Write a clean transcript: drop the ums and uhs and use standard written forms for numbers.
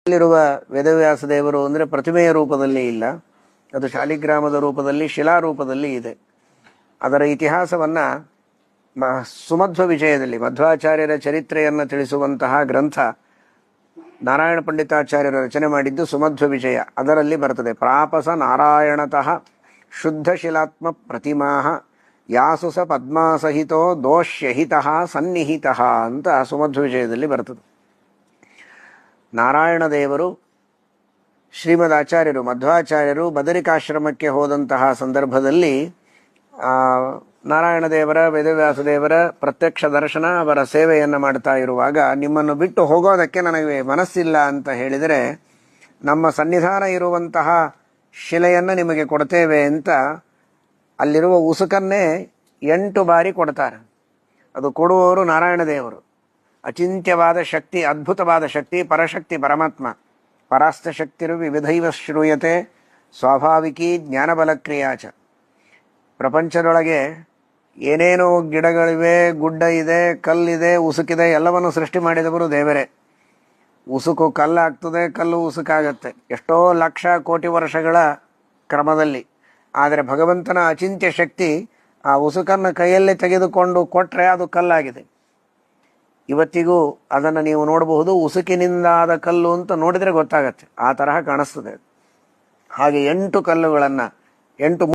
ಇಲ್ಲಿರುವ ವೇದವ್ಯಾಸ ದೇವರು ಅಂದರೆ ಪ್ರತಿಮೆಯ ರೂಪದಲ್ಲಿ ಇಲ್ಲ, ಅದು ಶಾಲಿಗ್ರಾಮದ ರೂಪದಲ್ಲಿ ಶಿಲಾರೂಪದಲ್ಲಿ ಇದೆ. ಅದರ ಇತಿಹಾಸವನ್ನು ಸುಮಧ್ವ ವಿಜಯದಲ್ಲಿ ಮಧ್ವಾಚಾರ್ಯರ ಚರಿತ್ರೆಯನ್ನು ತಿಳಿಸುವಂತಹ ಗ್ರಂಥ ನಾರಾಯಣ ಪಂಡಿತಾಚಾರ್ಯರ ರಚನೆ ಮಾಡಿದ್ದು ಸುಮಧ್ವ ವಿಜಯ. ಅದರಲ್ಲಿ ಬರ್ತದೆ, ಪ್ರಾಪಸ ನಾರಾಯಣತಃ ಶುದ್ಧ ಶಿಲಾತ್ಮ ಪ್ರತಿಮಾ ಯಾಸು ಸ ಪದ್ಮಾಸಹಿತೋ ದೋಷ್ಯಹಿತಃ ಸನ್ನಿಹಿತಃ ಅಂತ ಸುಮಧ್ವ ವಿಜಯದಲ್ಲಿ ಬರ್ತದೆ. ನಾರಾಯಣ ದೇವರು ಶ್ರೀಮದ್ ಆಚಾರ್ಯರು ಮಧ್ವಾಚಾರ್ಯರು ಬದರಿಕಾಶ್ರಮಕ್ಕೆ ಹೋದಂತಹ ಸಂದರ್ಭದಲ್ಲಿ ನಾರಾಯಣ ದೇವರ ವೇದವ್ಯಾಸ ದೇವರ ಪ್ರತ್ಯಕ್ಷ ದರ್ಶನ, ಅವರ ಸೇವೆಯನ್ನು ಮಾಡ್ತಾ ಇರುವಾಗ ನಿಮ್ಮನ್ನು ಬಿಟ್ಟು ಹೋಗೋದಕ್ಕೆ ನನಗೆ ಮನಸ್ಸಿಲ್ಲ ಅಂತ ಹೇಳಿದರೆ ನಮ್ಮ ಸನ್ನಿಧಾನ ಇರುವಂತಹ ಶಿಲೆಯನ್ನು ನಿಮಗೆ ಕೊಡ್ತೇವೆ ಅಂತ ಅಲ್ಲಿರುವ ಉಸುಕನ್ನೇ 8 ಬಾರಿ ಕೊಡ್ತಾರೆ. ಅದು ಕೊಡುವವರು ನಾರಾಯಣ ದೇವರು. ಅಚಿಂತ್ಯವಾದ ಶಕ್ತಿ, ಅದ್ಭುತವಾದ ಶಕ್ತಿ, ಪರಶಕ್ತಿ ಪರಮಾತ್ಮ. ಪರಾಸ್ತ ಶಕ್ತಿರು ವಿವಿಧೈವ ಶ್ರೂಯತೆ ಸ್ವಾಭಾವಿಕಿ ಜ್ಞಾನಬಲಕ್ರಿಯಾಚ. ಪ್ರಪಂಚದೊಳಗೆ ಏನೇನೋ ಗಿಡಗಳಿವೆ, ಗುಡ್ಡ ಇದೆ, ಕಲ್ಲಿದೆ, ಉಸುಕಿದೆ, ಎಲ್ಲವನ್ನು ಸೃಷ್ಟಿ ಮಾಡಿದವರು ದೇವರೇ. ಉಸುಕು ಕಲ್ಲಾಗ್ತದೆ, ಕಲ್ಲು ಉಸುಕಾಗತ್ತೆ ಎಷ್ಟೋ ಲಕ್ಷ ಕೋಟಿ ವರ್ಷಗಳ ಕ್ರಮದಲ್ಲಿ. ಆದರೆ ಭಗವಂತನ ಅಚಿಂತ್ಯ ಶಕ್ತಿ ಆ ಉಸುಕನ್ನು ಕೈಯಲ್ಲಿ ತೆಗೆದುಕೊಂಡು ಕೊಟ್ಟರೆ ಅದು ಕಲ್ಲಾಗಿದೆ. ಇವತ್ತಿಗೂ ಅದನ್ನು ನೀವು ನೋಡಬಹುದು, ಉಸುಕಿನಿಂದಾದ ಕಲ್ಲು ಅಂತ ನೋಡಿದರೆ ಗೊತ್ತಾಗತ್ತೆ, ಆ ತರಹ ಕಾಣಿಸ್ತದೆ. ಹಾಗೆ 8 ಕಲ್ಲುಗಳನ್ನು 8